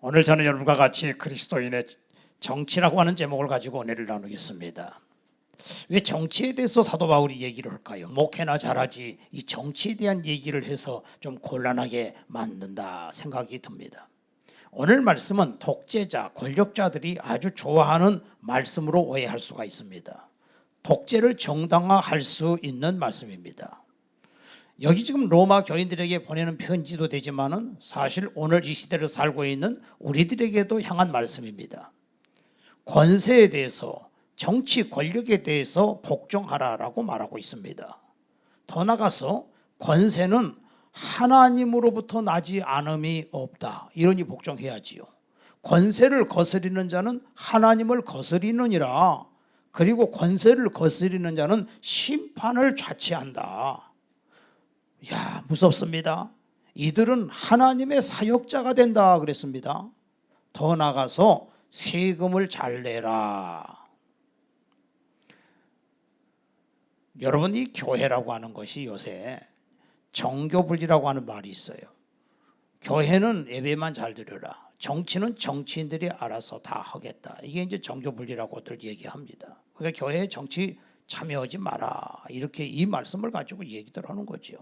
오늘 저는 여러분과 같이 그리스도인의 정치라고 하는 제목을 가지고 은혜를 나누겠습니다. 왜 정치에 대해서 사도 바울이 얘기를 할까요? 목회나 잘하지 이 정치에 대한 얘기를 해서 좀 곤란하게 만든다 생각이 듭니다. 오늘 말씀은 독재자, 권력자들이 아주 좋아하는 말씀으로 오해할 수가 있습니다. 독재를 정당화할 수 있는 말씀입니다. 여기 지금 로마 교인들에게 보내는 편지도 되지만은 사실 오늘 이 시대를 살고 있는 우리들에게도 향한 말씀입니다. 권세에 대해서, 정치 권력에 대해서 복종하라라고 말하고 있습니다. 더 나아가서 권세는 하나님으로부터 나지 않음이 없다. 이러니 복종해야지요. 권세를 거스리는 자는 하나님을 거스리느니라. 그리고 권세를 거스리는 자는 심판을 자취한다. 야, 무섭습니다. 이들은 하나님의 사역자가 된다 그랬습니다. 더 나아가서 세금을 잘 내라. 여러분, 이 교회라고 하는 것이 요새 정교분리라고 하는 말이 있어요. 교회는 예배만 잘 드려라. 정치는 정치인들이 알아서 다 하겠다. 이게 이제 정교분리라고들 얘기합니다. 그러니까 교회에 정치 참여하지 마라. 이렇게 이 말씀을 가지고 얘기들 하는 거죠.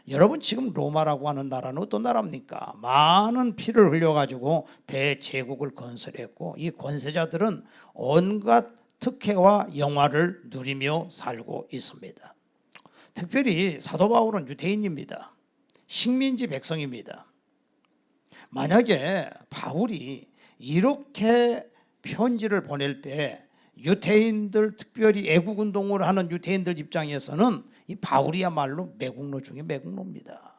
여러분, 지금 로마라고 하는 나라는 어떤 나라입니까? 많은 피를 흘려가지고 대제국을 건설했고 이 권세자들은 온갖 특혜와 영화를 누리며 살고 있습니다. 특별히 사도 바울은 유대인입니다. 식민지 백성입니다. 만약에 바울이 이렇게 편지를 보낼 때 유대인들, 특별히 애국운동을 하는 유대인들 입장에서는 이 바울이야말로 매국노 중에 매국노입니다.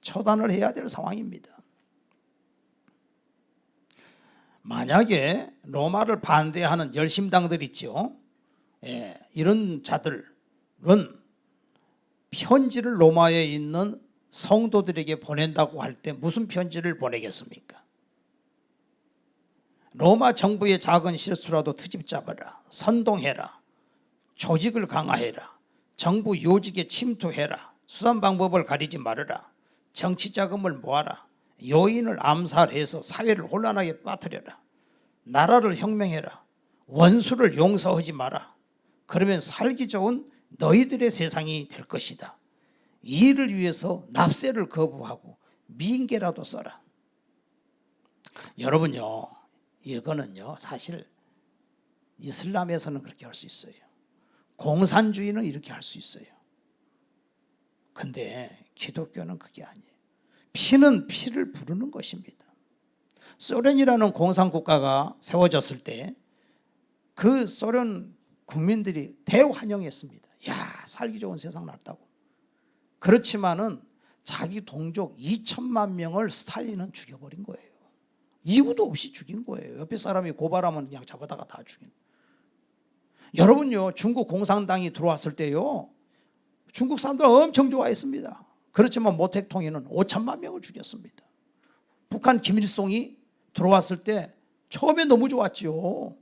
처단을 해야 될 상황입니다. 만약에 로마를 반대하는 열심당들 있죠. 이런 자들은 편지를 로마에 있는 성도들에게 보낸다고 할 때 무슨 편지를 보내겠습니까? 로마 정부의 작은 실수라도 트집 잡아라. 선동해라. 조직을 강화해라. 정부 요직에 침투해라. 수단 방법을 가리지 말아라. 정치 자금을 모아라. 요인을 암살해서 사회를 혼란하게 빠뜨려라. 나라를 혁명해라. 원수를 용서하지 마라. 그러면 살기 좋은 너희들의 세상이 될 것이다. 이 일을 위해서 납세를 거부하고 민계라도 써라. 여러분요, 이거는요 사실 이슬람에서는 그렇게 할 수 있어요. 공산주의는 이렇게 할 수 있어요. 근데 기독교는 그게 아니에요. 피는 피를 부르는 것입니다. 소련이라는 공산국가가 세워졌을 때 그 소련 국민들이 대환영했습니다. 야, 살기 좋은 세상 났다고. 그렇지만은 자기 동족 2천만 명을 스탈린은 죽여버린 거예요. 이유도 없이 죽인 거예요. 옆에 사람이 고발하면 그냥 잡아다가 다 죽인. 여러분요, 중국 공산당이 들어왔을 때요, 중국 사람들 엄청 좋아했습니다. 그렇지만 모택동에는 5천만 명을 죽였습니다. 북한 김일성이 들어왔을 때 처음에 너무 좋았죠.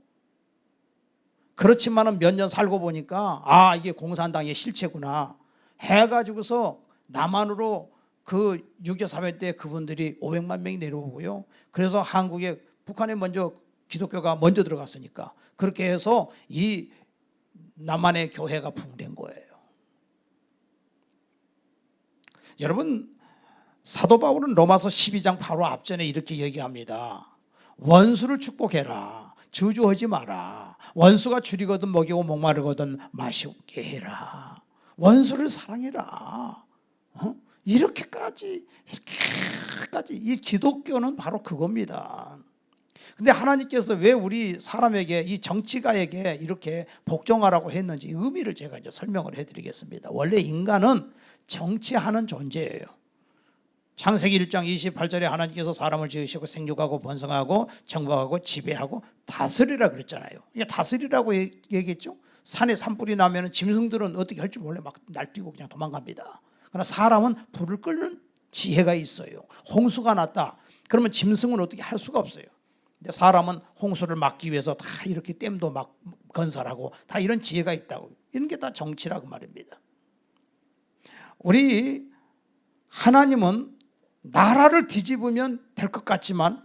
그렇지만은 몇 년 살고 보니까 아, 이게 공산당의 실체구나 해가지고서 남한으로 그 6.25 사회 때 그분들이 500만 명이 내려오고요. 그래서 한국에, 북한에 먼저 기독교가 먼저 들어갔으니까 그렇게 해서 이 남한의 교회가 붕괴된 거예요. 여러분, 사도 바울은 로마서 12장 바로 앞전에 이렇게 얘기합니다. 원수를 축복해라. 저주하지 마라. 원수가 줄이거든 먹이고 목마르거든 마시게 해라. 원수를 사랑해라. 이렇게까지 이 기독교는 바로 그겁니다. 근데 하나님께서 왜 우리 사람에게, 이 정치가에게 이렇게 복종하라고 했는지 의미를 제가 이제 설명을 해드리겠습니다. 원래 인간은 정치하는 존재예요. 창세기 1장 28절에 하나님께서 사람을 지으시고 생육하고 번성하고 정복하고 지배하고 다스리라 그랬잖아요. 이게 다스리라고 얘기했죠. 산에 산불이 나면 짐승들은 어떻게 할지 몰래 막 날뛰고 그냥 도망갑니다. 그러나 사람은 불을 끄는 지혜가 있어요. 홍수가 났다. 그러면 짐승은 어떻게 할 수가 없어요. 근데 사람은 홍수를 막기 위해서 다 이렇게 댐도 막 건설하고 다 이런 지혜가 있다고. 이런 게 다 정치라고 말입니다. 우리 하나님은 나라를 뒤집으면 될 것 같지만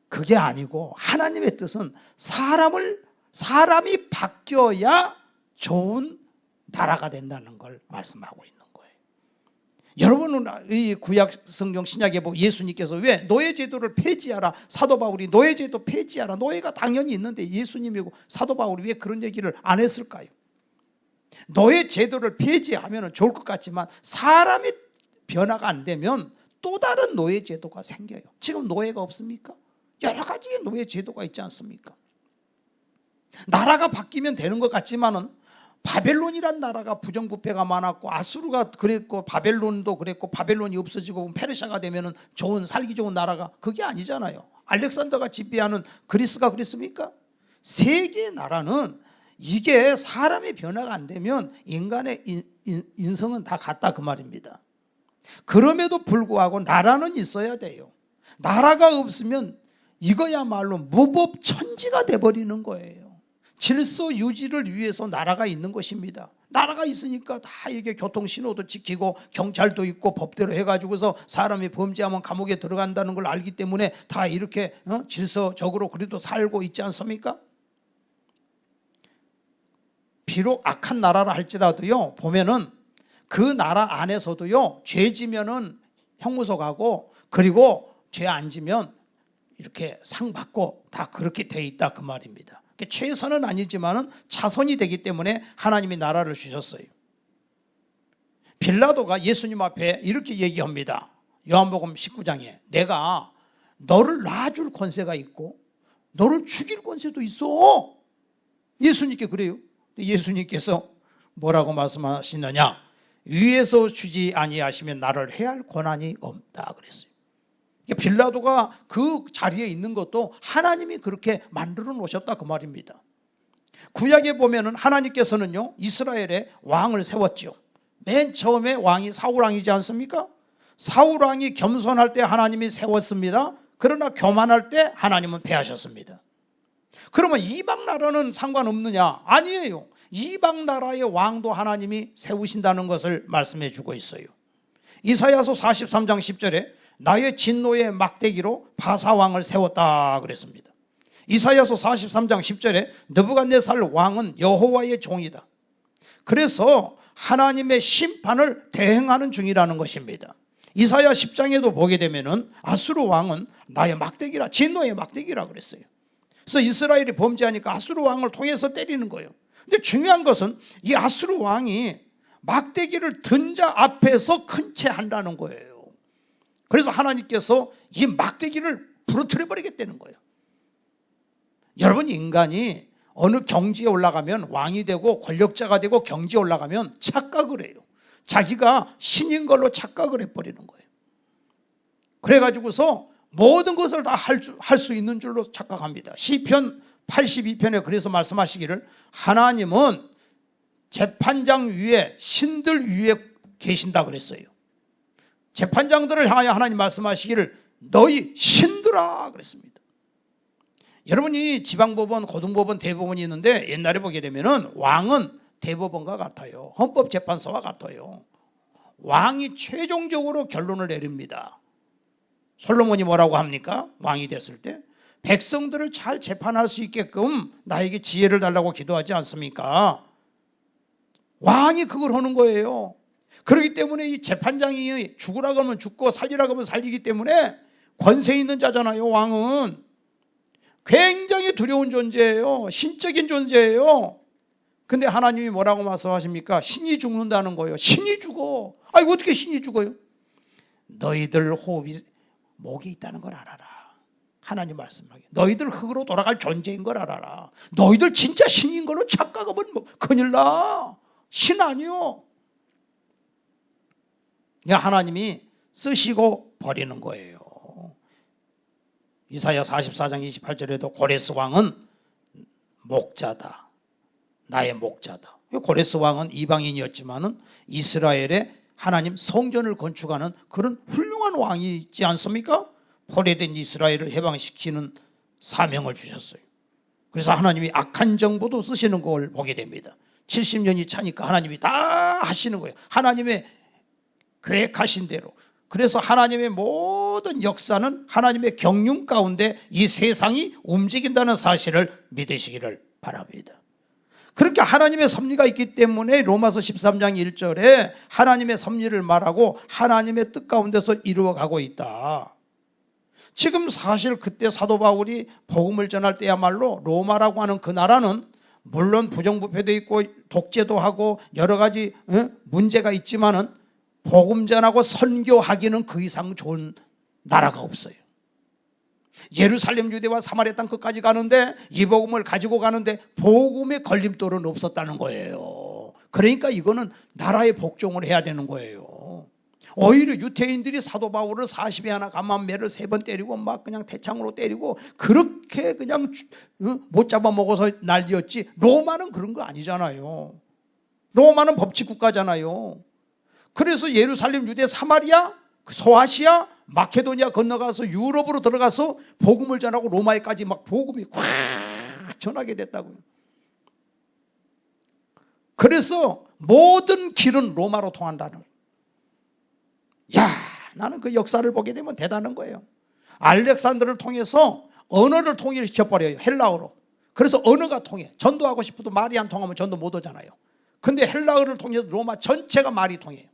그게 아니고 하나님의 뜻은 사람이 바뀌어야 좋은 나라가 된다는 걸 말씀하고 있는 거예요. 여러분은 이 구약 성경 신약에 보고 예수님께서 왜 노예 제도를 폐지하라, 사도 바울이 노예 제도 폐지하라, 노예가 당연히 있는데 예수님이고 사도 바울이 왜 그런 얘기를 안 했을까요? 노예 제도를 폐지하면 좋을 것 같지만 사람이 변화가 안 되면 또 다른 노예 제도가 생겨요. 지금 노예가 없습니까? 여러 가지의 노예 제도가 있지 않습니까? 나라가 바뀌면 되는 것 같지만은 바벨론이란 나라가 부정부패가 많았고 아수르가 그랬고 바벨론도 그랬고 바벨론이 없어지고 페르시아가 되면은 살기 좋은 나라가 그게 아니잖아요. 알렉산더가 지배하는 그리스가 그랬습니까? 세계 나라는 이게 사람의 변화가 안 되면 인간의 인성은 다 같다 그 말입니다. 그럼에도 불구하고 나라는 있어야 돼요. 나라가 없으면 이거야말로 무법천지가 돼버리는 거예요. 질서 유지를 위해서 나라가 있는 것입니다. 나라가 있으니까 다 이게 교통신호도 지키고 경찰도 있고 법대로 해가지고서 사람이 범죄하면 감옥에 들어간다는 걸 알기 때문에 다 이렇게 질서적으로 그래도 살고 있지 않습니까? 비록 악한 나라라 할지라도요, 보면은 그 나라 안에서도요, 죄 지면은 형무소 가고, 그리고 죄 안 지면 이렇게 상 받고 다 그렇게 돼 있다 그 말입니다. 최선은 아니지만은 차선이 되기 때문에 하나님이 나라를 주셨어요. 빌라도가 예수님 앞에 이렇게 얘기합니다. 요한복음 19장에 내가 너를 놔줄 권세가 있고 너를 죽일 권세도 있어. 예수님께 그래요. 예수님께서 뭐라고 말씀하시느냐? 위에서 주지 아니하시면 나를 해할 권한이 없다 그랬어요. 빌라도가 그 자리에 있는 것도 하나님이 그렇게 만들어 놓으셨다 그 말입니다. 구약에 보면은 하나님께서는요, 이스라엘에 왕을 세웠죠. 맨 처음에 왕이 사울왕이지 않습니까? 사울왕이 겸손할 때 하나님이 세웠습니다. 그러나 교만할 때 하나님은 패하셨습니다. 그러면 이방 나라는 상관없느냐? 아니에요. 이방 나라의 왕도 하나님이 세우신다는 것을 말씀해 주고 있어요. 이사야서 43장 10절에 나의 진노의 막대기로 바사왕을 세웠다 그랬습니다. 이사야서 43장 10절에 느부갓네살 왕은 여호와의 종이다. 그래서 하나님의 심판을 대행하는 중이라는 것입니다. 이사야 10장에도 보게 되면은 아수르 왕은 나의 막대기라, 진노의 막대기라 그랬어요. 그래서 이스라엘이 범죄하니까 아수르 왕을 통해서 때리는 거예요. 근데 중요한 것은 이 아수르 왕이 막대기를 든 자 앞에서 큰 채 한다는 거예요. 그래서 하나님께서 이 막대기를 부러뜨려 버리겠다는 거예요. 여러분, 인간이 어느 경지에 올라가면 왕이 되고 권력자가 되고 경지에 올라가면 착각을 해요. 자기가 신인 걸로 착각을 해버리는 거예요. 그래가지고서 모든 것을 다 할 수 있는 줄로 착각합니다. 시편 82편에 그래서 말씀하시기를 하나님은 재판장 위에 신들 위에 계신다 그랬어요. 재판장들을 향하여 하나님 말씀하시기를 너희 신들아 그랬습니다. 여러분이 지방법원, 고등법원, 대법원이 있는데 옛날에 보게 되면은 왕은 대법원과 같아요. 헌법재판소와 같아요. 왕이 최종적으로 결론을 내립니다. 솔로몬이 뭐라고 합니까? 왕이 됐을 때 백성들을 잘 재판할 수 있게끔 나에게 지혜를 달라고 기도하지 않습니까? 왕이 그걸 하는 거예요. 그렇기 때문에 이 재판장이 죽으라고 하면 죽고 살리라고 하면 살리기 때문에 권세 있는 자잖아요. 왕은 굉장히 두려운 존재예요. 신적인 존재예요. 근데 하나님이 뭐라고 말씀하십니까? 신이 죽는다는 거예요. 신이 죽어. 아니 어떻게 신이 죽어요? 너희들 호흡이 목에 있다는 걸 알아라. 하나님 말씀하기. 너희들 흙으로 돌아갈 존재인 걸 알아라. 너희들 진짜 신인 걸로 착각하면 큰일 나. 신 아니요. 하나님이 쓰시고 버리는 거예요. 이사야 44장 28절에도 고레스 왕은 목자다. 나의 목자다. 고레스 왕은 이방인이었지만은 이스라엘에 하나님 성전을 건축하는 그런 훌륭한 왕이 있지 않습니까? 포로된 이스라엘을 해방시키는 사명을 주셨어요. 그래서 하나님이 악한 정부도 쓰시는 걸 보게 됩니다. 70년이 차니까 하나님이 다 하시는 거예요. 하나님의 계획하신 대로 그래서 하나님의 모든 역사는 하나님의 경륜 가운데 이 세상이 움직인다는 사실을 믿으시기를 바랍니다. 그렇게 하나님의 섭리가 있기 때문에 로마서 13장 1절에 하나님의 섭리를 말하고 하나님의 뜻 가운데서 이루어가고 있다. 지금 사실 그때 사도 바울이 복음을 전할 때야말로 로마라고 하는 그 나라는 물론 부정부패도 있고 독재도 하고 여러 가지 문제가 있지만은 복음 전하고 선교하기는 그 이상 좋은 나라가 없어요. 예루살렘 유대와 사마리아 땅 끝까지 가는데 이 복음을 가지고 가는데 복음의 걸림돌은 없었다는 거예요. 그러니까 이거는 나라의 복종을 해야 되는 거예요. 오히려 유태인들이 사도 바울을 40에 하나 감만매를 3번 때리고 막 그냥 대창으로 때리고 그렇게 그냥 못 잡아먹어서 난리였지, 로마는 그런 거 아니잖아요. 로마는 법치 국가잖아요. 그래서 예루살렘, 유대, 사마리아, 소아시아, 마케도니아 건너가서 유럽으로 들어가서 복음을 전하고 로마에까지 막 복음이 꽉 전하게 됐다고요. 그래서 모든 길은 로마로 통한다는 거예요. 야, 나는 그 역사를 보게 되면 대단한 거예요. 알렉산더를 통해서 언어를 통일시켜버려요. 헬라어로. 그래서 언어가 통해. 전도하고 싶어도 말이 안 통하면 전도 못 오잖아요. 근데 헬라어를 통해서 로마 전체가 말이 통해요.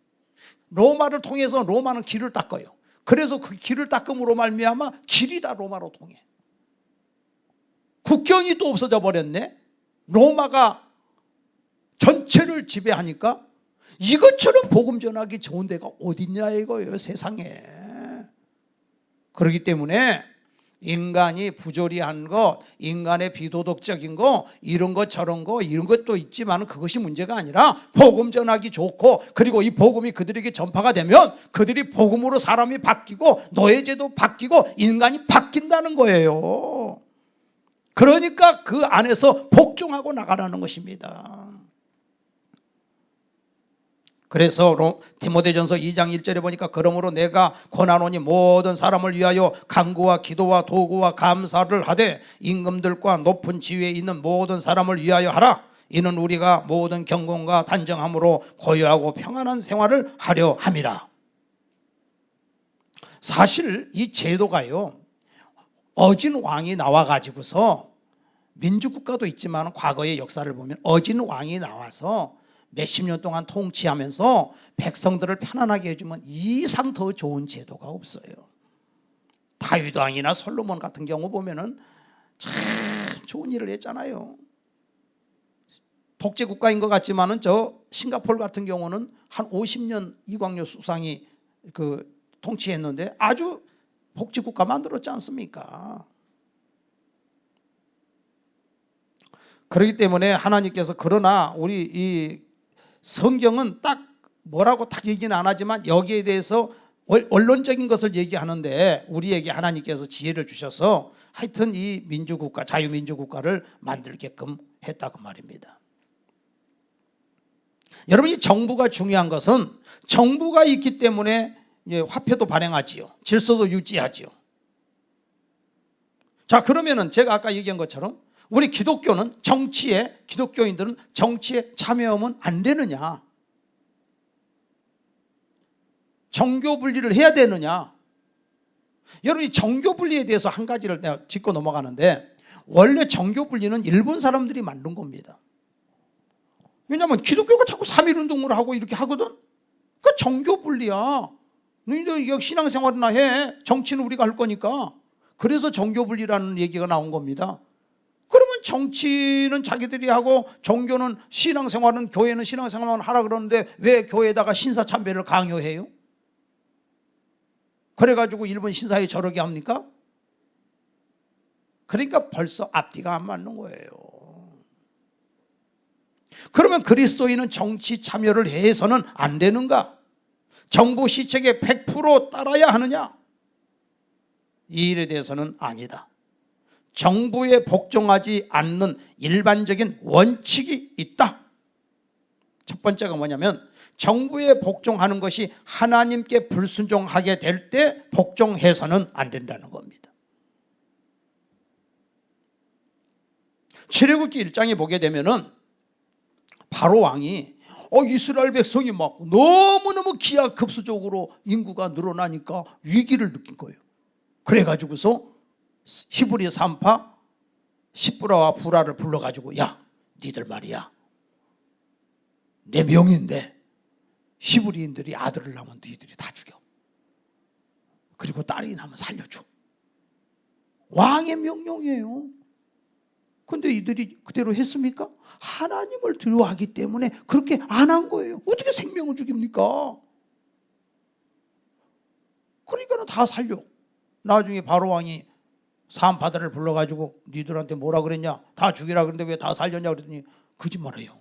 로마를 통해서 로마는 길을 닦아요. 그래서 그 길을 닦음으로 말미암아 길이 다 로마로 통해. 국경이 또 없어져 버렸네. 로마가 전체를 지배하니까 이것처럼 복음 전하기 좋은 데가 어딨냐 이거예요, 세상에. 그렇기 때문에 인간이 부조리한 것, 인간의 비도덕적인 거, 이런 것 저런 거 이런 것도 있지만 그것이 문제가 아니라 복음 전하기 좋고, 그리고 이 복음이 그들에게 전파가 되면 그들이 복음으로 사람이 바뀌고 노예제도 바뀌고 인간이 바뀐다는 거예요. 그러니까 그 안에서 복종하고 나가라는 것입니다. 그래서 디모데전서 2장 1절에 보니까 그러므로 내가 권하노니 모든 사람을 위하여 간구와 기도와 도구와 감사를 하되 임금들과 높은 지위에 있는 모든 사람을 위하여 하라. 이는 우리가 모든 경건과 단정함으로 고요하고 평안한 생활을 하려 함이라. 사실 이 제도가요, 어진 왕이 나와가지고서, 민주국가도 있지만 과거의 역사를 보면 어진 왕이 나와서 몇십 년 동안 통치하면서 백성들을 편안하게 해주면 이 이상 더 좋은 제도가 없어요. 다윗 왕이나 솔로몬 같은 경우 보면은 참 좋은 일을 했잖아요. 독재 국가인 것 같지만은 저 싱가포르 같은 경우는 한 50년 이광료 수상이 그 통치했는데 아주 복지 국가 만들었지 않습니까? 그렇기 때문에 하나님께서, 그러나 우리 이 성경은 딱 뭐라고 딱 얘기는 안 하지만 여기에 대해서 원론적인 것을 얘기하는데 우리에게 하나님께서 지혜를 주셔서 하여튼 이 민주국가, 자유민주국가를 만들게끔 했다고 말입니다. 여러분, 이 정부가 중요한 것은 정부가 있기 때문에 화폐도 발행하지요. 질서도 유지하지요. 자, 그러면은 제가 아까 얘기한 것처럼 우리 기독교는 기독교인들은 정치에 참여하면 안 되느냐? 정교 분리를 해야 되느냐? 여러분, 이 정교 분리에 대해서 한 가지를 내가 짚고 넘어가는데, 원래 정교 분리는 일본 사람들이 만든 겁니다. 왜냐하면 기독교가 자꾸 3.1운동을 하고 이렇게 하거든? 그 정교 분리야. 너희도 신앙생활이나 해. 정치는 우리가 할 거니까. 그래서 정교 분리라는 얘기가 나온 겁니다. 그러면 정치는 자기들이 하고 종교는 신앙생활은, 교회는 신앙생활만 하라 그러는데 왜 교회에다가 신사참배를 강요해요? 그래가지고 일본 신사에 저러게 합니까? 그러니까 벌써 앞뒤가 안 맞는 거예요. 그러면 그리스도인은 정치 참여를 해서는 안 되는가? 정부 시책에 100% 따라야 하느냐? 이 일에 대해서는 아니다. 정부에 복종하지 않는 일반적인 원칙이 있다. 첫 번째가 뭐냐면, 정부에 복종하는 것이 하나님께 불순종하게 될 때 복종해서는 안 된다는 겁니다. 출애굽기 1장에 보게 되면은 바로 왕이 이스라엘 백성이 막 너무너무 기하급수적으로 인구가 늘어나니까 위기를 느낀 거예요. 그래가지고서 히브리 산파 십부라와 부라를 불러가지고, 야, 니들 말이야, 내 명인데 히브리인들이 아들을 낳으면 너희들이 다 죽여. 그리고 딸이 낳으면 살려줘. 왕의 명령이에요. 근데 이들이 그대로 했습니까? 하나님을 두려워하기 때문에 그렇게 안 한 거예요. 어떻게 생명을 죽입니까? 그러니까 다 살려. 나중에 바로 왕이 산파들을 불러가지고 니들한테 뭐라 그랬냐? 다 죽이라 그랬는데 왜 다 살렸냐 그랬더니 거짓말해요.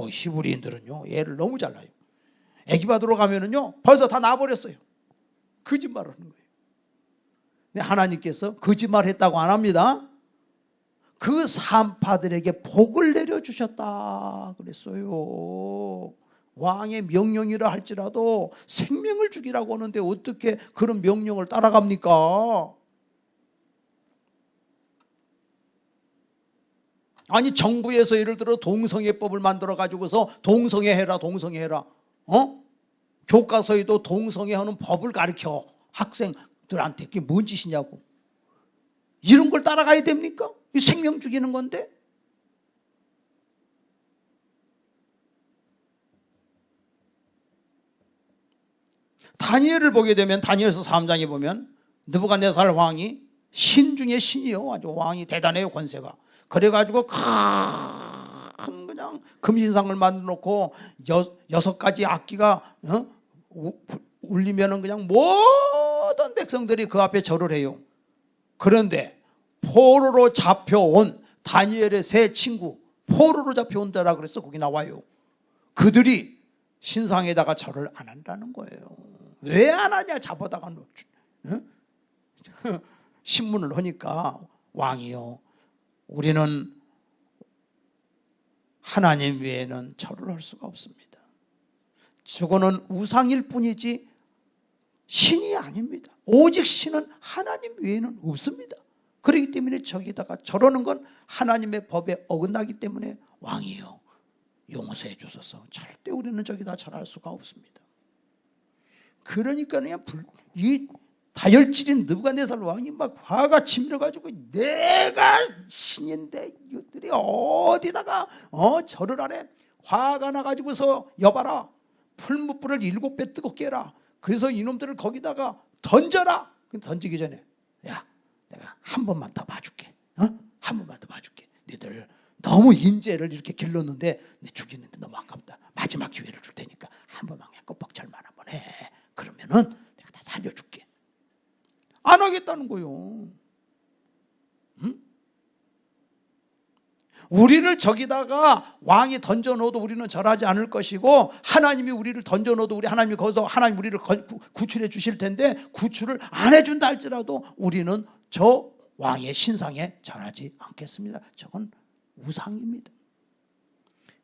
히브리인들은요, 애를 너무 잘 낳아요. 애기 받으러 가면은요, 벌써 다 낳아버렸어요. 거짓말을 하는 거예요. 근데 하나님께서 거짓말했다고 안 합니다. 그 산파들에게 복을 내려주셨다 그랬어요. 왕의 명령이라 할지라도 생명을 죽이라고 하는데 어떻게 그런 명령을 따라갑니까? 아니, 정부에서 예를 들어 동성애법을 만들어 가지고서 동성애해라 동성애해라, 교과서에도 동성애하는 법을 가르쳐 학생들한테. 그게 뭔 짓이냐고. 이런 걸 따라가야 됩니까? 이 생명 죽이는 건데. 다니엘을 보게 되면 다니엘서 3장에 보면 느부갓네살 왕이 신 중에 신이요, 아주 왕이 대단해요, 권세가. 그래가지고 큰 그냥 금신상을 만들어 놓고 6가지 악기가 울리면은 그냥 모든 백성들이 그 앞에 절을 해요. 그런데 포로로 잡혀온 다니엘의 세 친구, 포로로 잡혀온다라 그래서 거기 나와요. 그들이 신상에다가 절을 안 한다는 거예요. 왜 안 하냐? 잡아다가 신문을 하니까 왕이요, 우리는 하나님 외에는 절을 할 수가 없습니다. 저거는 우상일 뿐이지 신이 아닙니다. 오직 신은 하나님 외에는 없습니다. 그렇기 때문에 저기다가 절하는 건 하나님의 법에 어긋나기 때문에 왕이요, 용서해 주소서. 절대 우리는 저기다 절할 수가 없습니다. 그러니까 그냥 이 다혈질인 느부갓네살 왕이 막 화가 치밀어가지고, 내가 신인데 이것들이 어디다가 절을 하래. 화가 나가지고서, 여봐라, 풀무불을 7배 뜨겁게 해라. 그래서 이놈들을 거기다가 던져라. 던지기 전에, 야, 내가 한 번만 더 봐줄게. 한 번만 더 봐줄게. 너희들 너무 인재를 이렇게 길렀는데 내 죽이는데 너무 아깝다. 마지막 기회를 줄 테니까 한 번만 껍벅절만 한번 해. 그러면은 내가 다 살려줄게. 안 하겠다는 거요. 우리를 저기다가 왕이 던져놓아도 우리는 절하지 않을 것이고, 하나님이 우리를 던져놓아도 하나님이 거기서 하나님 우리를 구출해 주실 텐데, 구출을 안 해준다 할지라도 우리는 저 왕의 신상에 절하지 않겠습니다. 저건 우상입니다.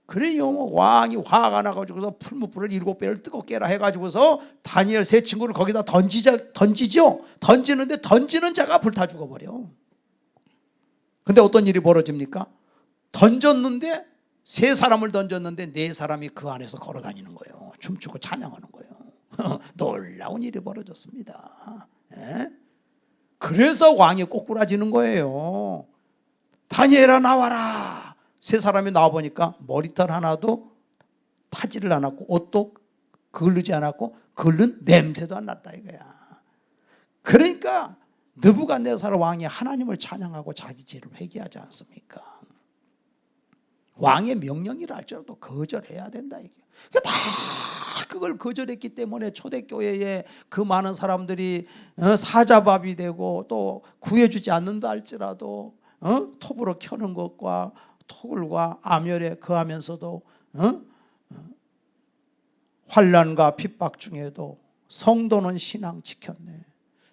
그래요, 왕이 화가 나가지고서 풀무불을 7배를 뜨겁게 해라 해가지고서 다니엘 세 친구를 거기다 던지죠. 던지는데 던지는 자가 불타 죽어버려. 근데 어떤 일이 벌어집니까? 던졌는데, 3사람을 던졌는데 4사람이 그 안에서 걸어 다니는 거예요. 춤추고 찬양하는 거예요. 놀라운 일이 벌어졌습니다. 그래서 왕이 꼬꾸라지는 거예요. 다니엘아, 나와라. 3사람이 나와보니까 머리털 하나도 타지를 않았고 옷도 그을르지 않았고 그을른 냄새도 안 났다 이거야. 그러니까 느부갓네살 왕이 하나님을 찬양하고 자기 죄를 회개하지 않습니까? 왕의 명령이라 할지라도 거절해야 된다 이게. 다 그걸 거절했기 때문에 초대교회에 그 많은 사람들이 사자밥이 되고, 또 구해주지 않는다 할지라도 톱으로 켜는 것과 토굴과 암열에 거하면서도 환난과 핍박 중에도 성도는 신앙 지켰네.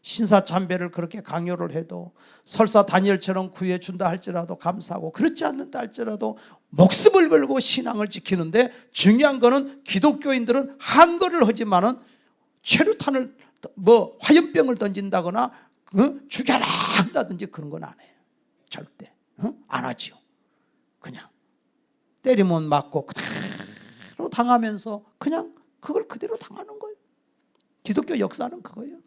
신사참배를 그렇게 강요를 해도 설사 다니엘처럼 구해준다 할지라도 감사하고, 그렇지 않는다 할지라도 목숨을 걸고 신앙을 지키는데, 중요한 거는 기독교인들은 한거를 하지만은 최루탄을 화염병을 던진다거나 죽여라 한다든지 그런 건 안 해요. 절대 안 하지요. 그냥 때리면 맞고 당하면서 그냥 그걸 그대로 당하는 거예요. 기독교 역사는 그거예요.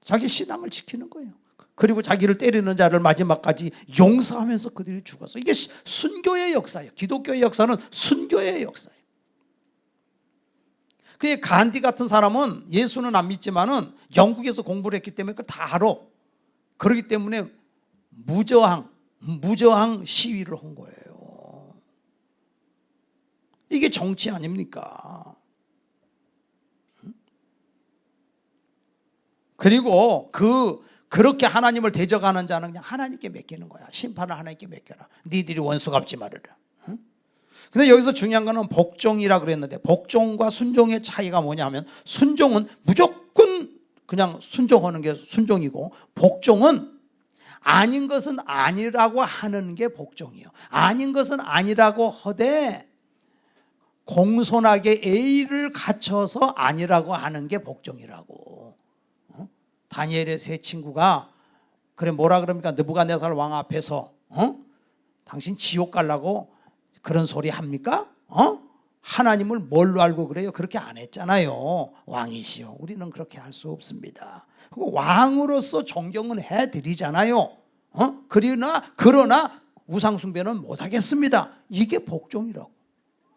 자기 신앙을 지키는 거예요. 그리고 자기를 때리는 자를 마지막까지 용서하면서 그들이 죽었어. 이게 순교의 역사예요. 기독교의 역사는 순교의 역사예요. 그 간디 같은 사람은 예수는 안 믿지만은 영국에서 공부를 했기 때문에 그걸 다 알아. 그렇기 때문에 무저항 시위를 한 거예요. 이게 정치 아닙니까? 그리고 그렇게 하나님을 대적하는 자는 그냥 하나님께 맡기는 거야. 심판을 하나님께 맡겨라. 니들이 원수 갚지 말아라. 근데 여기서 중요한 거는 복종이라 그랬는데, 복종과 순종의 차이가 뭐냐면, 순종은 무조건 그냥 순종하는 게 순종이고, 복종은 아닌 것은 아니라고 하는 게 복종이에요. 아닌 것은 아니라고 하되 공손하게 예의를 갖춰서 아니라고 하는 게 복종이라고. 다니엘의 세 친구가 그래 뭐라 그럽니까? 느부갓네살 왕 앞에서 당신 지옥 가려고 그런 소리 합니까? 하나님을 뭘로 알고 그래요? 그렇게 안 했잖아요. 왕이시여. 우리는 그렇게 할 수 없습니다. 왕으로서 존경은 해드리잖아요. 그러나 우상숭배는 못하겠습니다. 이게 복종이라고.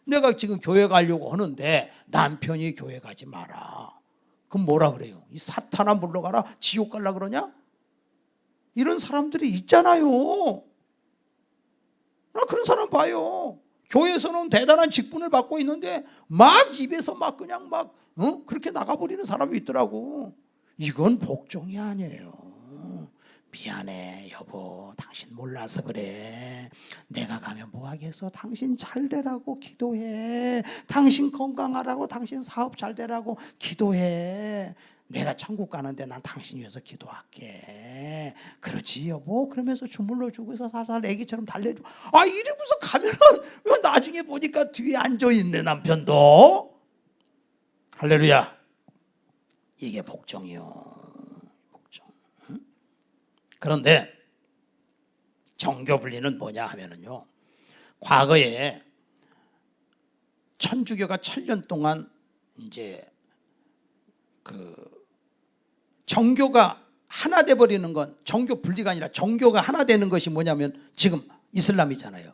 내가 지금 교회 가려고 하는데 남편이 교회 가지 마라. 그럼 뭐라 그래요? 이 사탄아 물러가라. 지옥 갈라 그러냐? 이런 사람들이 있잖아요. 나 그런 사람 봐요. 교회에서는 대단한 직분을 받고 있는데 막 입에서 막 그냥 막 그렇게 나가버리는 사람이 있더라고. 이건 복종이 아니에요. 미안해 여보, 당신 몰라서 그래. 내가 가면 뭐 하겠어. 당신 잘 되라고 기도해. 당신 건강하라고, 당신 사업 잘 되라고 기도해. 내가 천국 가는데 난 당신 위해서 기도할게. 그렇지 여보. 그러면서 주물러 주고서 살살 애기처럼 달래줘. 이러고서 가면은 나중에 보니까 뒤에 앉아있네 남편도. 할렐루야. 이게 복종이요. 복종. 그런데 정교 분리는 뭐냐 하면은요, 과거에 천주교가 1000년 동안 이제 정교가 하나 돼 버리는 건, 정교 분리가 아니라 정교가 하나 되는 것이 뭐냐면 지금 이슬람이잖아요.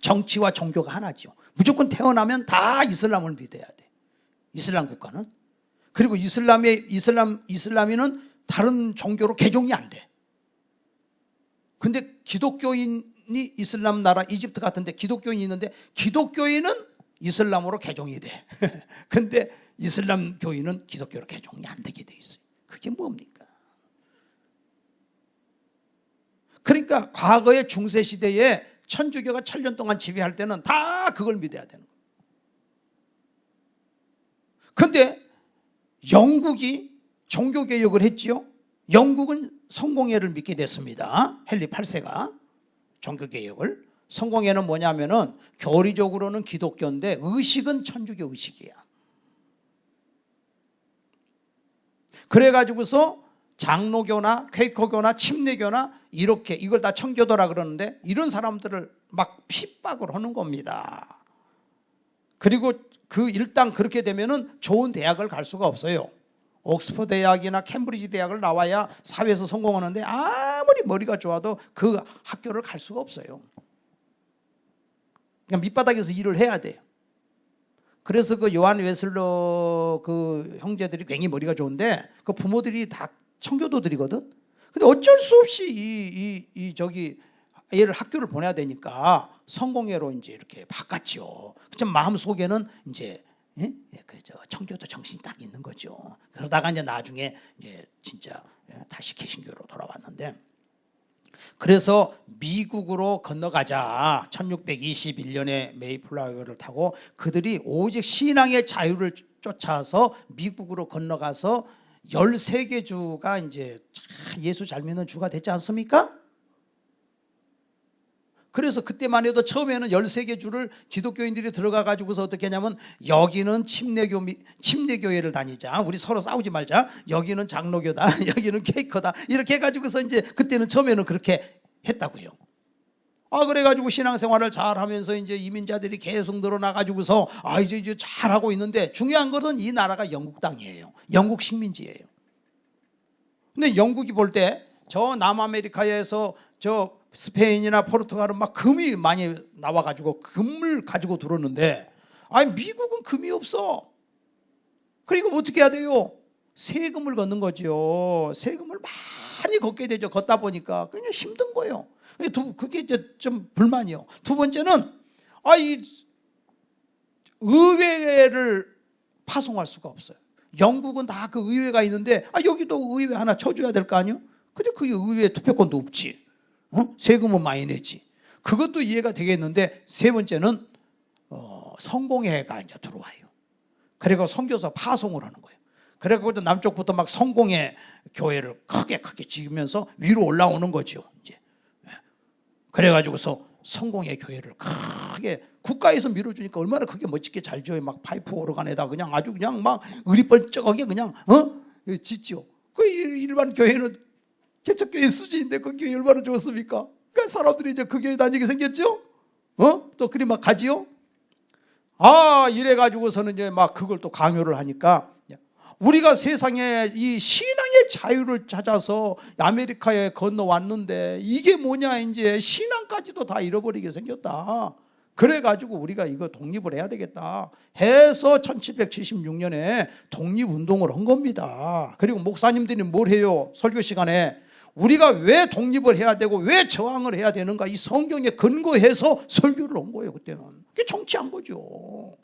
정치와 종교가 하나죠. 무조건 태어나면 다 이슬람을 믿어야 돼. 이슬람 국가는. 그리고 이슬람인은 다른 종교로 개종이 안 돼. 근데 기독교인이 이슬람 나라 이집트 같은데 기독교인이 있는데 기독교인은 이슬람으로 개종이 돼. 근데 이슬람 교인은 기독교로 개종이 안 되게 돼 있어요. 그게 뭡니까? 그러니까 과거의 중세 시대에 천주교가 1000년 동안 지배할 때는 다 그걸 믿어야 되는 거예요. 근데 영국이 종교개혁을 했지요. 영국은 성공회를 믿게 됐습니다. 헨리 8세가 종교개혁을. 성공회는 뭐냐면은 교리적으로는 기독교인데 의식은 천주교 의식이야. 그래가지고서 장로교나 퀘이커교나 침례교나 이렇게 이걸 다 청교도라 그러는데 이런 사람들을 막 핍박을 하는 겁니다. 그리고 일단 그렇게 되면은 좋은 대학을 갈 수가 없어요. 옥스퍼드 대학이나 캠브리지 대학을 나와야 사회에서 성공하는데 아무리 머리가 좋아도 그 학교를 갈 수가 없어요. 그냥 밑바닥에서 일을 해야 돼요. 그래서 그 요한 웨슬러 그 형제들이 굉장히 머리가 좋은데 그 부모들이 다 청교도들이거든. 근데 어쩔 수 없이 얘를 학교를 보내야 되니까 성공회로 이제 이렇게 바꿨죠. 좀 마음 속에는 이제 청교도 정신이 딱 있는 거죠. 그러다가 이제 나중에 이제 진짜 다시 개신교로 돌아왔는데, 그래서 미국으로 건너가자 1621년에 메이플라워를 타고 그들이 오직 신앙의 자유를 쫓아서 미국으로 건너가서 13개 주가 이제 예수 잘 믿는 주가 됐지 않습니까? 그래서 그때만 해도 처음에는 13개 주를 기독교인들이 들어가 가지고서 어떻게 하냐면 여기는 침례교회를 다니자. 우리 서로 싸우지 말자. 여기는 장로교다. 여기는 케이커다. 이렇게 해 가지고서 이제 그때는 처음에는 그렇게 했다고요. 그래가지고 신앙생활을 잘하면서 이제 이민자들이 계속 늘어나가지고서 이제 잘하고 있는데, 중요한 것은 이 나라가 영국 땅이에요. 영국 식민지예요. 근데 영국이 볼 때 저 남아메리카에서 저 스페인이나 포르투갈은 막 금이 많이 나와가지고 금을 가지고 들었는데, 미국은 금이 없어. 그리고 어떻게 해야 돼요? 세금을 걷는 거죠. 세금을 많이 걷게 되죠. 걷다 보니까 그냥 힘든 거예요. 그게 이제 좀 불만이요. 두 번째는 이 의회를 파송할 수가 없어요. 영국은 다 그 의회가 있는데 여기도 의회 하나 쳐줘야 될 거 아니에요? 근데 그게 의회 투표권도 없지. 세금은 많이 내지. 그것도 이해가 되겠는데, 세 번째는 성공회가 이제 들어와요. 그리고 선교사 파송을 하는 거예요. 그리고 남쪽부터 막 성공회 교회를 크게 지으면서 위로 올라오는 거죠. 이제 그래가지고서 성공회 교회를 크게 국가에서 밀어주니까 얼마나 크게 멋지게 잘 지어요. 막 파이프 오르간에다 그냥 아주 그냥 막 의리뻘쩍하게 그냥 짓죠. 그 일반 교회는 개척교회 수준인데 그 교회 얼마나 좋습니까? 그러니까 사람들이 이제 그 교회 다니게 생겼죠. 또 그리 막 가지요. 이래가지고서는 이제 막 그걸 또 강요를 하니까, 우리가 세상에 이 신앙의 자유를 찾아서 아메리카에 건너왔는데 이게 뭐냐, 이제 신앙까지도 다 잃어버리게 생겼다. 그래가지고 우리가 이거 독립을 해야 되겠다 해서 1776년에 독립운동을 한 겁니다. 그리고 목사님들이 뭘 해요? 설교 시간에 우리가 왜 독립을 해야 되고 왜 저항을 해야 되는가, 이 성경에 근거해서 설교를 한 거예요. 그때는 그게 정치한 거죠.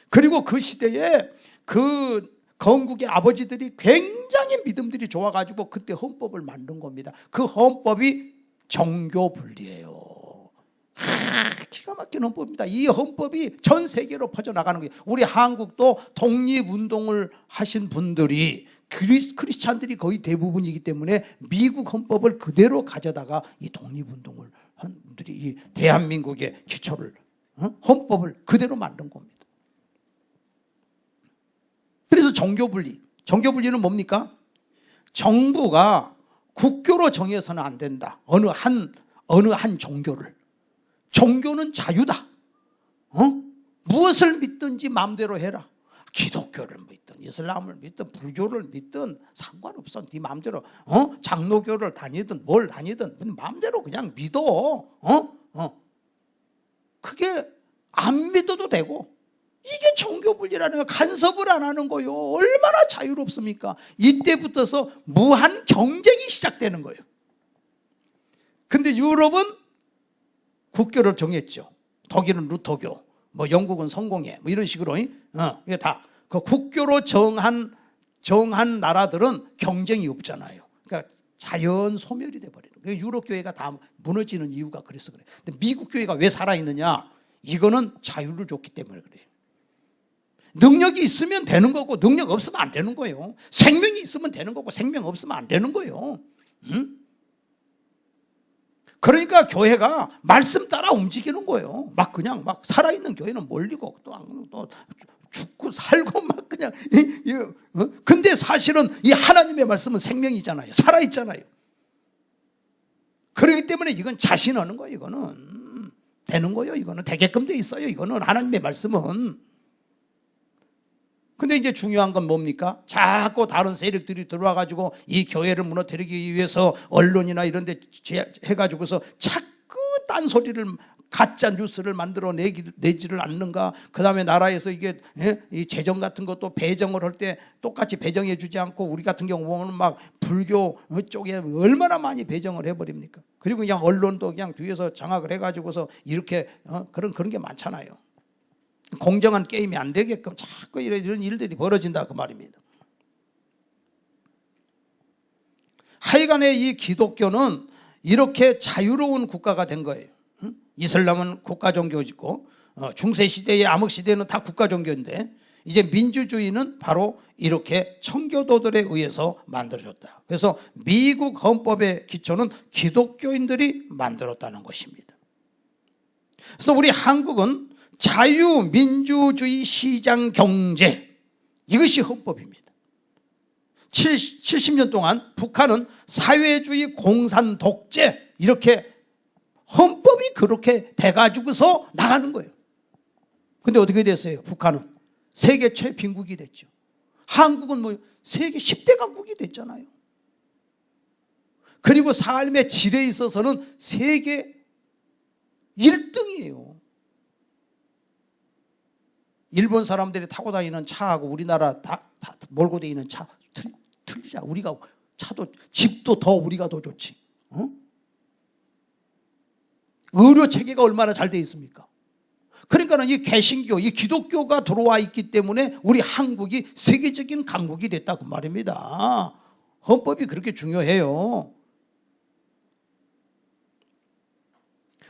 그리고 그 시대에 그 건국의 아버지들이 굉장히 믿음들이 좋아가지고 그때 헌법을 만든 겁니다. 그 헌법이 정교분리예요. 기가 막힌 헌법입니다. 이 헌법이 전 세계로 퍼져나가는 거예요. 우리 한국도 독립운동을 하신 분들이 크리스찬들이 거의 대부분이기 때문에 미국 헌법을 그대로 가져다가 이 독립운동을 한 분들이 이 대한민국의 기초를, 헌법을 그대로 만든 겁니다. 그래서 정교분리는 뭡니까? 정부가 국교로 정해서는 안 된다. 어느 한 종교를. 종교는 자유다. 무엇을 믿든지 마음대로 해라. 기독교를 믿든 이슬람을 믿든 불교를 믿든 상관없어. 네 마음대로 장로교를 다니든 뭘 다니든 마음대로 그냥 믿어. 그게 안 믿어도 되고, 이게 정교분리라는 거. 간섭을 안 하는 거예요. 얼마나 자유롭습니까? 이때부터서 무한 경쟁이 시작되는 거예요. 근데 유럽은 국교를 정했죠. 독일은 루터교, 영국은 성공회, 이런 식으로 이게 다 그 국교로 정한 나라들은 경쟁이 없잖아요. 그러니까 자연 소멸이 돼 버리는 거예요. 유럽 교회가 다 무너지는 이유가 그래서 그래. 근데 미국 교회가 왜 살아 있느냐? 이거는 자유를 줬기 때문에 그래요. 능력이 있으면 되는 거고 능력 없으면 안 되는 거예요. 생명이 있으면 되는 거고 생명 없으면 안 되는 거예요. 그러니까 교회가 말씀 따라 움직이는 거예요. 막 그냥 막 살아있는 교회는 몰리고 또 죽고 살고 막 그냥. 근데 사실은 이 하나님의 말씀은 생명이잖아요. 살아있잖아요. 그렇기 때문에 이건 자신하는 거예요. 이거는 되는 거예요. 이거는 되게끔 돼 있어요. 이거는 하나님의 말씀은. 근데 이제 중요한 건 뭡니까? 자꾸 다른 세력들이 들어와가지고 이 교회를 무너뜨리기 위해서 언론이나 이런 데 해가지고서 자꾸 딴소리를, 가짜 뉴스를 만들어 내지를 않는가? 그 다음에 나라에서 이게 이 재정 같은 것도 배정을 할 때 똑같이 배정해 주지 않고, 우리 같은 경우 보면 막 불교 쪽에 얼마나 많이 배정을 해버립니까? 그리고 그냥 언론도 그냥 뒤에서 장악을 해가지고서 이렇게 그런 게 많잖아요. 공정한 게임이 안 되게끔 자꾸 이런 일들이 벌어진다 그 말입니다. 하여간에 이 기독교는 이렇게 자유로운 국가가 된 거예요. 이슬람은 국가 종교이고, 중세 시대의 암흑 시대는 다 국가 종교인데, 이제 민주주의는 바로 이렇게 청교도들에 의해서 만들어졌다. 그래서 미국 헌법의 기초는 기독교인들이 만들었다는 것입니다. 그래서 우리 한국은 자유민주주의 시장 경제, 이것이 헌법입니다. 70년 동안 북한은 사회주의 공산 독재, 이렇게 헌법이 그렇게 돼가지고서 나가는 거예요. 근데 어떻게 됐어요? 북한은 세계 최빈국이 됐죠. 한국은 뭐 세계 10대 강국이 됐잖아요. 그리고 삶의 질에 있어서는 세계 1등이에요. 일본 사람들이 타고 다니는 차하고 우리나라 다 몰고 다니는 차 틀리자. 우리가 차도 집도 더 우리가 더 좋지. 의료 체계가 얼마나 잘 돼 있습니까? 그러니까 이 개신교, 이 기독교가 들어와 있기 때문에 우리 한국이 세계적인 강국이 됐다고 말입니다. 헌법이 그렇게 중요해요.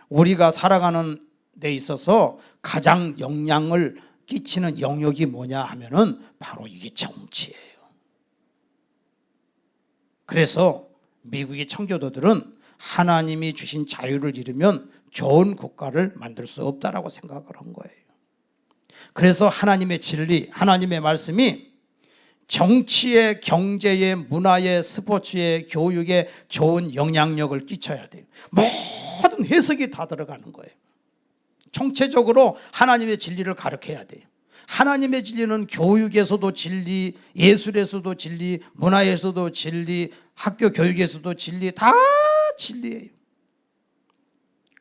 우리가 살아가는 데 있어서 가장 영향을 끼치는 영역이 뭐냐 하면은 바로 이게 정치예요. 그래서 미국의 청교도들은 하나님이 주신 자유를 잃으면 좋은 국가를 만들 수 없다라고 생각을 한 거예요. 그래서 하나님의 진리, 하나님의 말씀이 정치에, 경제에, 문화에, 스포츠에, 교육에 좋은 영향력을 끼쳐야 돼요. 모든 해석이 다 들어가는 거예요. 총체적으로 하나님의 진리를 가르쳐야 돼요. 하나님의 진리는 교육에서도 진리, 예술에서도 진리, 문화에서도 진리, 학교 교육에서도 진리, 다 진리예요.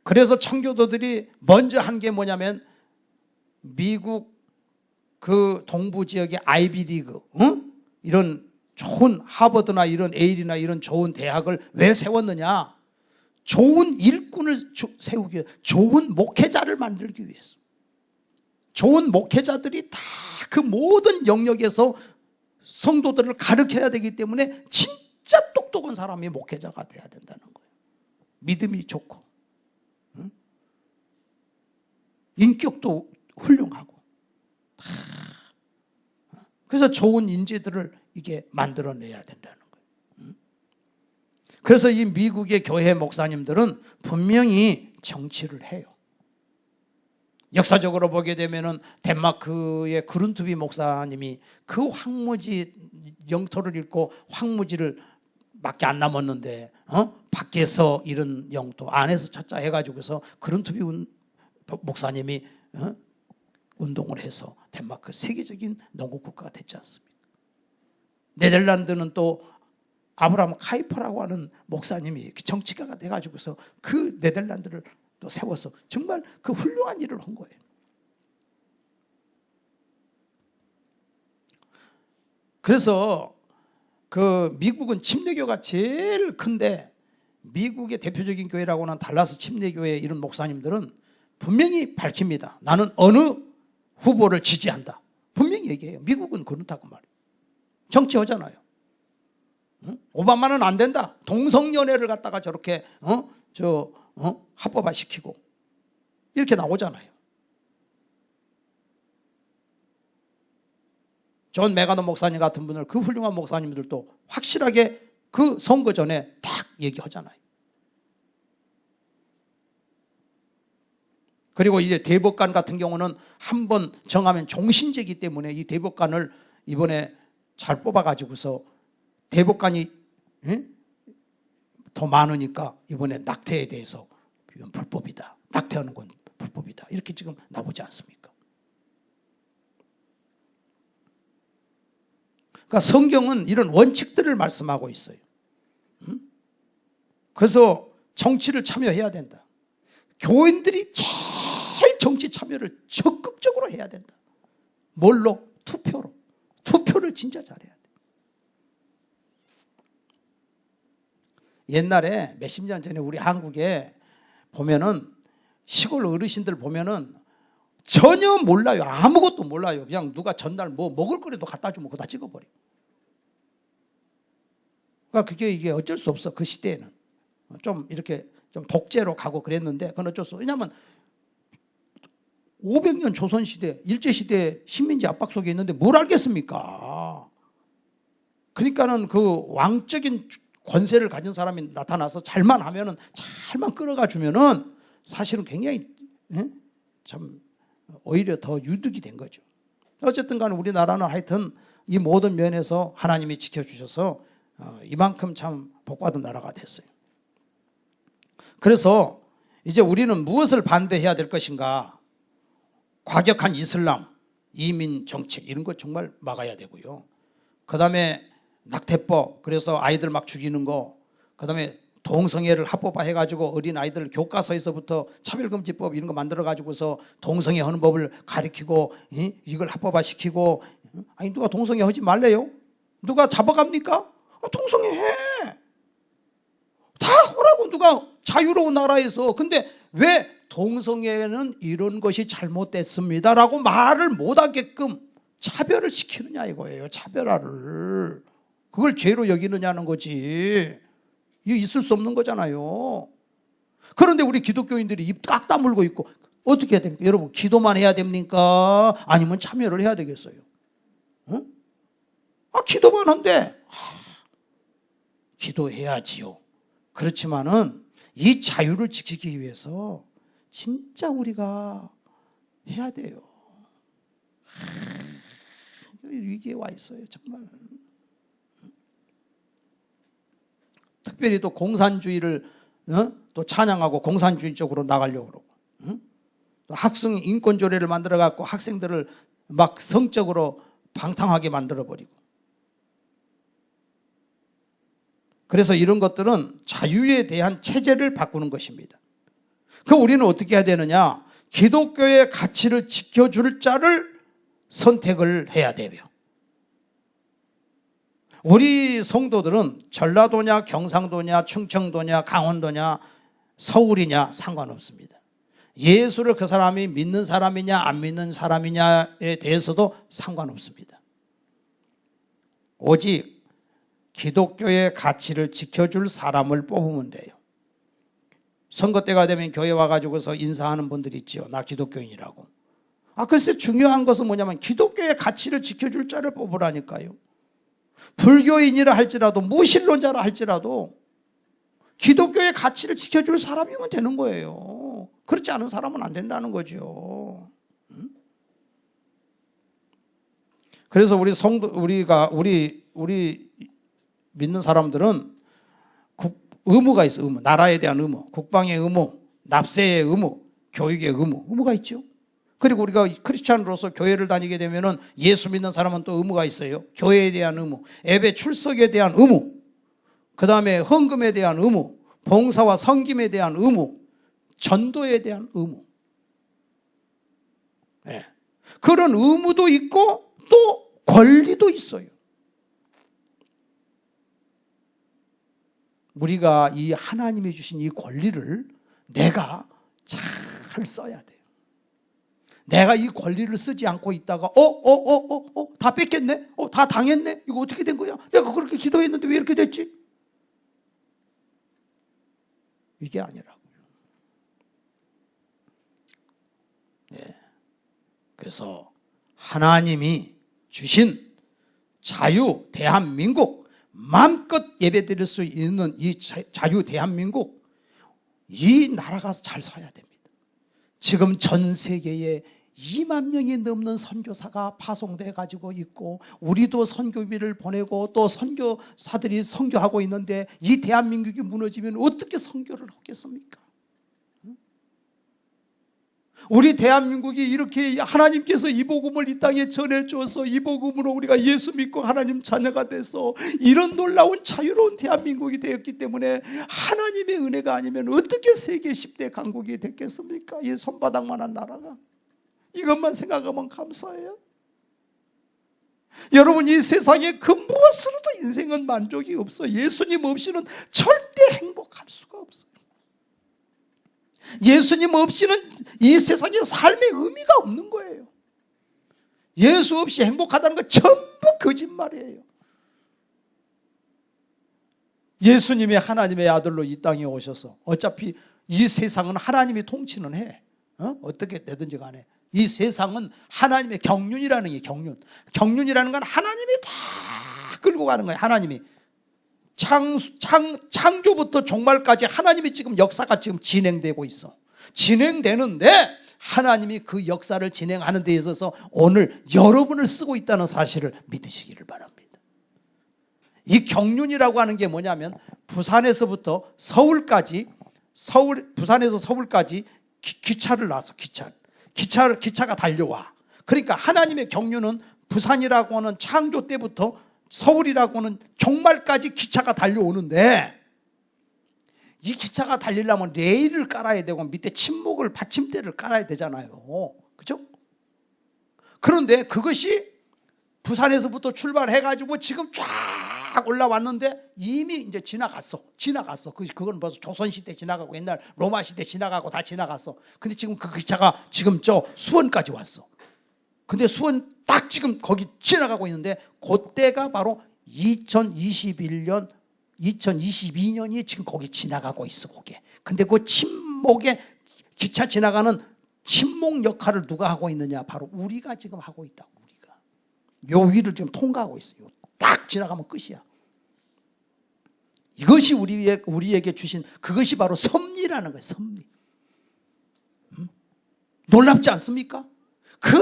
그래서 청교도들이 먼저 한 게 뭐냐면 미국 그 동부 지역의 아이비리그, 이런 좋은 하버드나 이런 에일이나 이런 좋은 대학을 왜 세웠느냐? 좋은 일꾼을 세우기 위해, 좋은 목회자를 만들기 위해서. 좋은 목회자들이 다 그 모든 영역에서 성도들을 가르쳐야 되기 때문에 진짜 똑똑한 사람이 목회자가 돼야 된다는 거예요. 믿음이 좋고, 인격도 훌륭하고. 그래서 좋은 인재들을 이게 만들어내야 된다는 거예요. 그래서 이 미국의 교회 목사님들은 분명히 정치를 해요. 역사적으로 보게 되면은 덴마크의 그룬트비 목사님이 그 황무지 영토를 잃고 황무지를 밖에 안 남았는데 밖에서 이런 영토 안에서 찾자 해가지고서 그룬트비 목사님이 운동을 해서 덴마크 세계적인 농구 국가가 됐지 않습니까? 네덜란드는 또 아브라함 카이퍼라고 하는 목사님이 정치가가 돼가지고서 그 네덜란드를 또 세워서 정말 그 훌륭한 일을 한 거예요. 그래서 그 미국은 침례교가 제일 큰데 미국의 대표적인 교회라고 하는 달라스 침례교회 이런 목사님들은 분명히 밝힙니다. 나는 어느 후보를 지지한다. 분명히 얘기해요. 미국은 그렇다고 말이에요. 정치하잖아요. 오바마는 안 된다. 동성연애를 갖다가 저렇게 합법화 시키고 이렇게 나오잖아요. 존 메가노 목사님 같은 분들, 그 훌륭한 목사님들도 확실하게 그 선거 전에 딱 얘기하잖아요. 그리고 이제 대법관 같은 경우는 한번 정하면 종신제이기 때문에 이 대법관을 이번에 잘 뽑아가지고서 대법관이 더 많으니까 이번에 낙태에 대해서 이건 불법이다. 낙태하는 건 불법이다. 이렇게 지금 나오지 않습니까? 그러니까 성경은 이런 원칙들을 말씀하고 있어요. 그래서 정치를 참여해야 된다. 교인들이 제일 정치 참여를 적극적으로 해야 된다. 뭘로? 투표로. 투표를 진짜 잘해야 돼. 옛날에 몇십 년 전에 우리 한국에 보면은 시골 어르신들 보면은 전혀 몰라요. 아무것도 몰라요. 그냥 누가 전날 뭐 먹을 거라도 갖다 주면 그거 다 찍어버려. 그러니까 그게 이게 어쩔 수 없어. 그 시대에는 좀 이렇게 좀 독재로 가고 그랬는데 그건 어쩔 수 없어. 왜냐하면 500년 조선시대 일제시대 식민지 압박 속에 있는데 뭘 알겠습니까? 그러니까는 그 왕적인 권세를 가진 사람이 나타나서 잘만 하면은 잘만 끌어가 주면은 사실은 굉장히 참 오히려 더 유득이 된 거죠. 어쨌든 간에 우리나라는 하여튼 이 모든 면에서 하나님이 지켜주셔서 이만큼 참 복받은 나라가 됐어요. 그래서 이제 우리는 무엇을 반대해야 될 것인가? 과격한 이슬람, 이민 정책 이런 거 정말 막아야 되고요. 그다음에 낙태법, 그래서 아이들 막 죽이는 거, 그다음에 동성애를 합법화 해가지고 어린 아이들 교과서에서부터 차별금지법 이런 거 만들어가지고서 동성애 하는 법을 가리키고 이걸 합법화 시키고, 아니 누가 동성애 하지 말래요? 누가 잡아갑니까? 동성애 해. 다 하라고, 누가 자유로운 나라에서. 근데 왜 동성애는 이런 것이 잘못됐습니다라고 말을 못하게끔 차별을 시키느냐 이거예요. 차별화를. 그걸 죄로 여기느냐는 거지. 이거 있을 수 없는 거잖아요. 그런데 우리 기독교인들이 입 꽉 다물고 있고, 어떻게 해야 됩니까? 여러분, 기도만 해야 됩니까? 아니면 참여를 해야 되겠어요? 기도만 한데, 기도해야지요. 그렇지만은 이 자유를 지키기 위해서 진짜 우리가 해야 돼요. 위기에 와 있어요, 정말. 특별히 또 공산주의를 또 찬양하고 공산주의 쪽으로 나가려고 그러고, 또 학생 인권조례를 만들어 갖고 학생들을 막 성적으로 방탕하게 만들어 버리고. 그래서 이런 것들은 자유에 대한 체제를 바꾸는 것입니다. 그럼 우리는 어떻게 해야 되느냐? 기독교의 가치를 지켜줄 자를 선택을 해야 되며, 우리 성도들은 전라도냐 경상도냐 충청도냐 강원도냐 서울이냐 상관없습니다. 예수를 그 사람이 믿는 사람이냐 안 믿는 사람이냐에 대해서도 상관없습니다. 오직 기독교의 가치를 지켜줄 사람을 뽑으면 돼요. 선거 때가 되면 교회 와가지고서 인사하는 분들 있죠. 나 기독교인이라고. 글쎄 중요한 것은 뭐냐면 기독교의 가치를 지켜줄 자를 뽑으라니까요. 불교인이라 할지라도 무신론자라 할지라도 기독교의 가치를 지켜줄 사람이면 되는 거예요. 그렇지 않은 사람은 안 된다는 거죠. 그래서 우리 성도, 우리 믿는 사람들은 의무가 있어. 의무. 나라에 대한 의무, 국방의 의무, 납세의 의무, 교육의 의무가 있죠. 그리고 우리가 크리스찬으로서 교회를 다니게 되면은 예수 믿는 사람은 또 의무가 있어요. 교회에 대한 의무, 예배 출석에 대한 의무, 그 다음에 헌금에 대한 의무, 봉사와 섬김에 대한 의무, 전도에 대한 의무. 네. 그런 의무도 있고 또 권리도 있어요. 우리가 이 하나님이 주신 이 권리를 내가 잘 써야 돼요. 내가 이 권리를 쓰지 않고 있다가 다 뺏겼네? 다 당했네? 이거 어떻게 된 거야? 내가 그렇게 기도했는데 왜 이렇게 됐지? 이게 아니라고요. 네. 그래서 하나님이 주신 자유 대한민국, 마음껏 예배드릴 수 있는 이 자유 대한민국, 이 나라가 잘 서야 됩니다. 지금 전 세계에 2만 명이 넘는 선교사가 파송돼 가지고 있고, 우리도 선교비를 보내고 또 선교사들이 선교하고 있는데, 이 대한민국이 무너지면 어떻게 선교를 하겠습니까? 우리 대한민국이 이렇게 하나님께서 이 복음을 이 땅에 전해줘서 이 복음으로 우리가 예수 믿고 하나님 자녀가 돼서 이런 놀라운 자유로운 대한민국이 되었기 때문에, 하나님의 은혜가 아니면 어떻게 세계 10대 강국이 됐겠습니까? 이 손바닥만한 나라가. 이것만 생각하면 감사해요. 여러분, 이 세상에 그 무엇으로도 인생은 만족이 없어. 예수님 없이는 절대 행복할 수가 없어요. 예수님 없이는 이 세상에 삶의 의미가 없는 거예요. 예수 없이 행복하다는 건 전부 거짓말이에요. 예수님이 하나님의 아들로 이 땅에 오셔서, 어차피 이 세상은 하나님이 통치는 해. 어떻게 되든지 간에 이 세상은 하나님의 경륜이라는 게, 경륜이라는 건 하나님이 다 끌고 가는 거예요. 하나님이 창조부터 종말까지 하나님이 지금 역사가 지금 진행되고 있어. 진행되는데 하나님이 그 역사를 진행하는 데 있어서 오늘 여러분을 쓰고 있다는 사실을 믿으시기를 바랍니다. 이 경륜이라고 하는 게 뭐냐면, 부산에서부터 서울까지 부산에서 서울까지 기차를 놨어. 기차가 달려와. 그러니까 하나님의 경륜은 부산이라고 하는 창조 때부터 서울이라고 하는 종말까지 기차가 달려오는데, 이 기차가 달리려면 레일을 깔아야 되고 밑에 침목을 받침대를 깔아야 되잖아요. 그죠? 그런데 그것이 부산에서부터 출발해가지고 지금 쫙 올라왔는데 이미 이제 지나갔어. 그건 벌써 조선시대 지나가고 옛날 로마시대 지나가고 다 지나갔어. 근데 지금 그 기차가 지금 저 수원까지 왔어. 근데 수원 딱 지금 거기 지나가고 있는데, 그때가 바로 2022년이 지금 거기 지나가고 있어, 그게. 근데 그 침목에, 기차 지나가는 침목 역할을 누가 하고 있느냐? 바로 우리가 지금 하고 있다. 우리가 요 위를 지금 통과하고 있어요. 딱 지나가면 끝이야. 이것이 우리에게 주신, 그것이 바로 섭리라는 거예요. 섭리. 놀랍지 않습니까? 그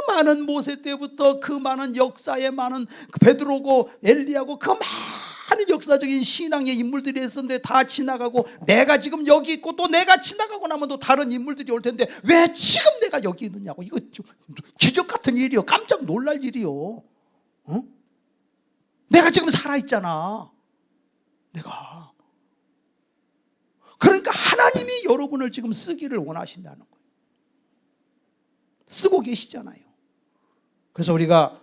많은 모세 때부터 그 많은 역사에 많은 베드로고 엘리야고 그 많은 역사적인 신앙의 인물들이 있었는데 다 지나가고, 내가 지금 여기 있고 또 내가 지나가고 나면 또 다른 인물들이 올 텐데 왜 지금 내가 여기 있느냐고. 이거 기적 같은 일이요. 깜짝 놀랄 일이요. 내가 지금 살아있잖아. 내가. 그러니까 하나님이 여러분을 지금 쓰기를 원하신다는 거예요. 쓰고 계시잖아요. 그래서 우리가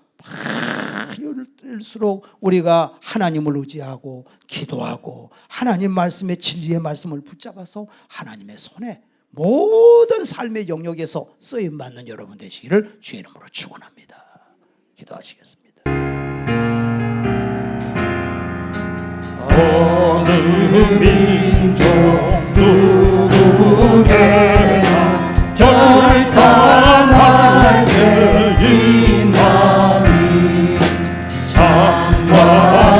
일수록 우리가 하나님을 의지하고 기도하고 하나님 말씀의 진리의 말씀을 붙잡아서 하나님의 손에 모든 삶의 영역에서 쓰임받는 여러분 되시기를 주의 이름으로 축원합니다. 기도하시겠습니다. 어느 민족 누구에나 결단할 때인 마음이 창과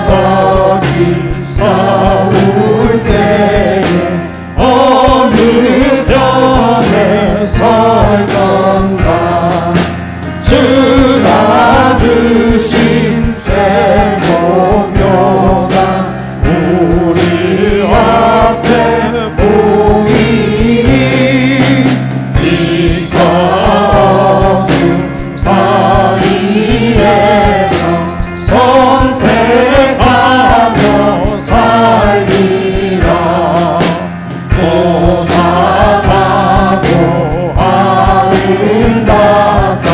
거짓 싸울 때에 어느 편에 설 건가. 주가 주신 새 목표가 우리 앞에 보이니 빛과 어둠 사이에서 선택하며 살리라. 고상하고 아름답다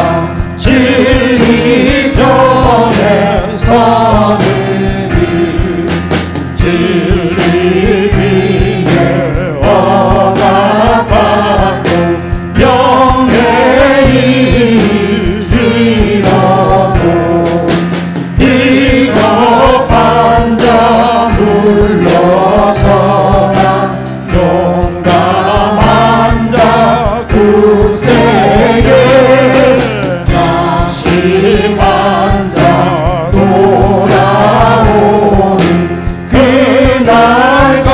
진리 편에 서느니 진리 위에 언약받고 영예히 이르고 비겁한 자 물러서라. 용감한 자 굳세게 낙심한 자 돌아오는 그날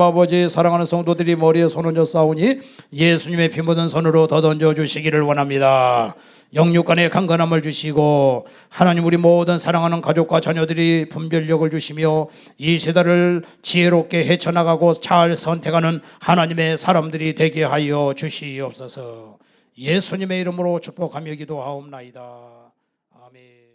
아버지, 사랑하는 성도들이 머리에 손 얹어 싸우니 예수님의 피 묻은 손으로 더 던져 주시기를 원합니다. 영육 간의 강건함을 주시고 하나님, 우리 모든 사랑하는 가족과 자녀들이 분별력을 주시며 이 세대를 지혜롭게 헤쳐나가고 잘 선택하는 하나님의 사람들이 되게 하여 주시옵소서. 예수님의 이름으로 축복하며 기도하옵나이다. 아멘.